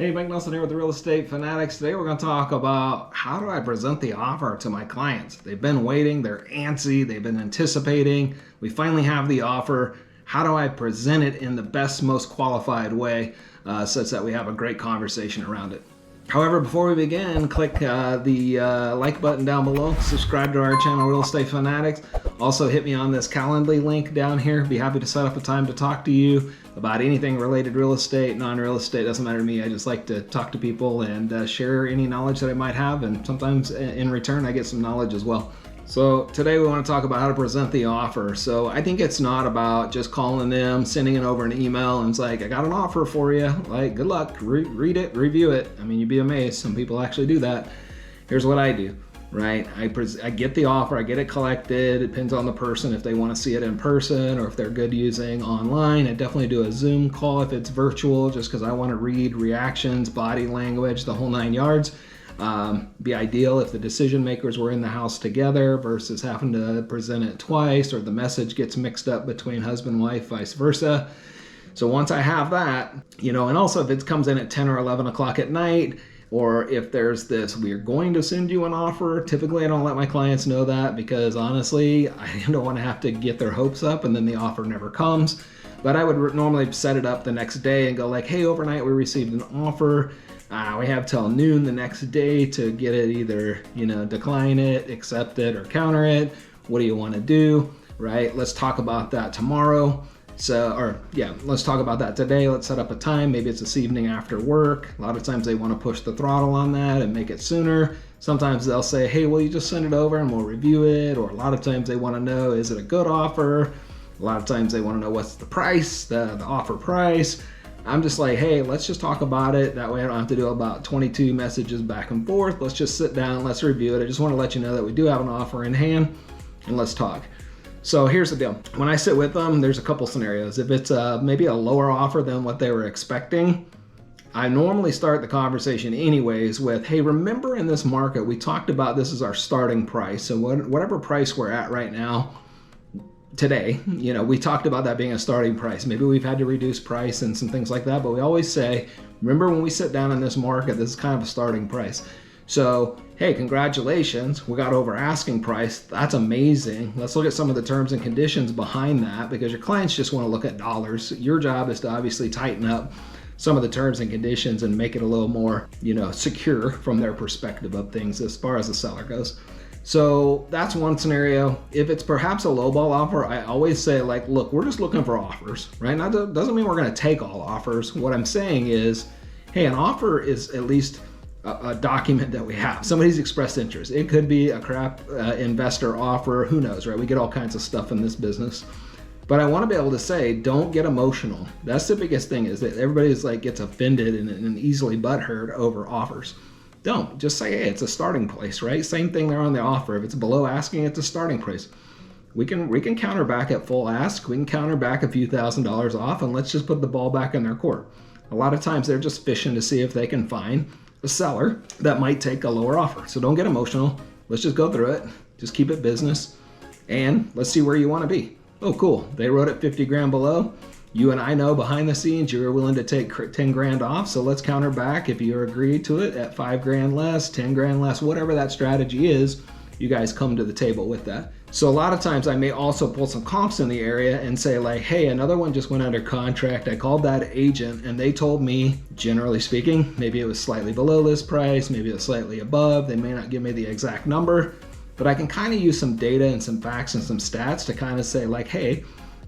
Hey, Mike Nelson here with the Real Estate Fanatics. Today we're going to talk about how do I present the offer to my clients. They've been waiting, they're antsy, they've been anticipating. We finally have the offer. How do I present it in the best, most qualified way such that we have a great conversation around it? However, before we begin, click the like button down below. Subscribe to our channel, Real Estate Fanatics. Also, hit me on this Calendly link down here. Be happy to set up a time to talk to you about anything related real estate, non-real estate. Doesn't matter to me. I just like to talk to people and share any knowledge that I might have. And sometimes in return, I get some knowledge as well. So today we want to talk about how to present the offer. So I think it's not about just calling them, sending it over an email, and it's like, I got an offer for you. Like, good luck, read it, review it. I mean, you'd be amazed. Some people actually do that. Here's what I do, right? I get the offer, I get it collected. It depends on the person if they want to see it in person or if they're good using online. I definitely do a Zoom call if it's virtual, just because I want to read reactions, body language, the whole 9 yards. Be ideal if the decision makers were in the house together versus having to present it twice, or the message gets mixed up between husband and wife, vice versa. So once I have that, and also if it comes in at 10 or 11 o'clock at night, or if there's this, we're going to send you an offer, typically I don't let my clients know that, because honestly, I don't want to have to get their hopes up and then the offer never comes. But I would normally set it up the next day and go like, hey, overnight we received an offer. We have till noon the next day to get it, either, decline it, accept it, or counter it. What do you want to do, right? Let's talk about that tomorrow. Let's talk about that today. Let's set up a time. Maybe it's this evening after work. A lot of times they want to push the throttle on that and make it sooner. Sometimes they'll say, hey, will you just send it over and we'll review it? Or a lot of times they want to know, is it a good offer? A lot of times they want to know what's the price, the offer price. I'm just like, hey, let's just talk about it. That way I don't have to do about 22 messages back and forth. Let's just sit down, let's review it. I just want to let you know that we do have an offer in hand, and let's talk. So here's the deal. When I sit with them, there's a couple scenarios. If it's maybe a lower offer than what they were expecting, I normally start the conversation anyways with, hey, remember in this market, we talked about this is our starting price. So whatever price we're at right now, today, we talked about that being a starting price. Maybe we've had to reduce price and some things like that, but we always say, remember when we sit down in this market, this is kind of a starting price. So, hey, congratulations, we got over asking price. That's amazing. Let's look at some of the terms and conditions behind that, because your clients just want to look at dollars. Your job is to obviously tighten up some of the terms and conditions and make it a little more, secure from their perspective of things as far as the seller goes. So that's one scenario. If it's perhaps a lowball offer, I always say, like, look, we're just looking for offers, right? Now, that doesn't mean we're going to take all offers. What I'm saying is, hey, an offer is at least a document that we have. Somebody's expressed interest. It could be a crap investor offer. Who knows, right? We get all kinds of stuff in this business. But I want to be able to say, don't get emotional. That's the biggest thing, is that everybody's like gets offended and easily butthurt over offers. Don't. Just say, hey, it's a starting place, right? Same thing there on the offer. If it's below asking, it's a starting price. We can counter back at full ask. We can counter back a few $1,000s off, and let's just put the ball back in their court. A lot of times they're just fishing to see if they can find a seller that might take a lower offer. So don't get emotional. Let's just go through it. Just keep it business, and let's see where you want to be. Oh, cool. They wrote it 50 grand below. You and I know behind the scenes you're willing to take 10 grand off, so let's counter back if you agree to it at 5 grand less, 10 grand less, whatever that strategy is. You guys come to the table with that. So a lot of times I may also pull some comps in the area and say, like, hey, another one just went under contract. I called that agent and they told me, generally speaking, maybe it was slightly below list price, maybe it was slightly above. They may not give me the exact number, but I can kind of use some data and some facts and some stats to kind of say, like, hey,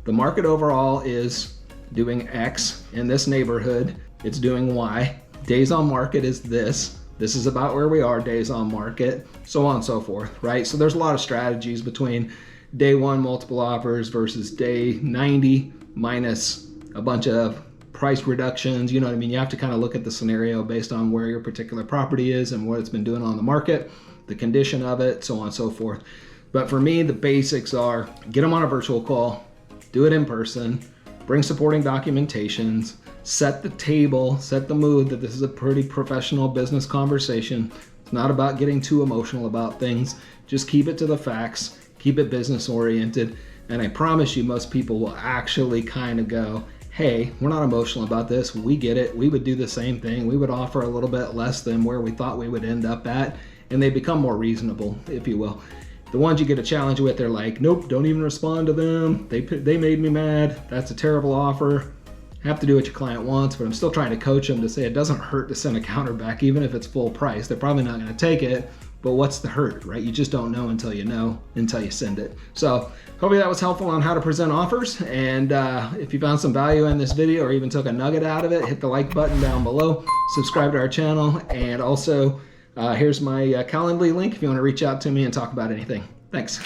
the market overall is doing X in this neighborhood. It's doing Y. Days on market is this. This is about where we are, days on market, so on and so forth, right? So there's a lot of strategies between day one multiple offers versus day 90 minus a bunch of price reductions. You know what I mean? You have to kind of look at the scenario based on where your particular property is and what it's been doing on the market, the condition of it, so on and so forth. But for me, the basics are get them on a virtual call, do it in person, bring supporting documentations, set the table, set the mood that this is a pretty professional business conversation. It's not about getting too emotional about things. Just keep it to the facts, keep it business oriented. And I promise you, most people will actually kind of go, hey, we're not emotional about this. We get it. We would do the same thing. We would offer a little bit less than where we thought we would end up at, and they become more reasonable, if you will. The ones you get a challenge with, they're like, nope, don't even respond to them. They made me mad. That's a terrible offer. Have to do what your client wants, but I'm still trying to coach them to say it doesn't hurt to send a counter back, even if it's full price. They're probably not going to take it, but what's the hurt, right? You just don't know until you send it. So hopefully that was helpful on how to present offers. And if you found some value in this video or even took a nugget out of it, hit the like button down below, subscribe to our channel, and also here's my Calendly link if you want to reach out to me and talk about anything. Thanks.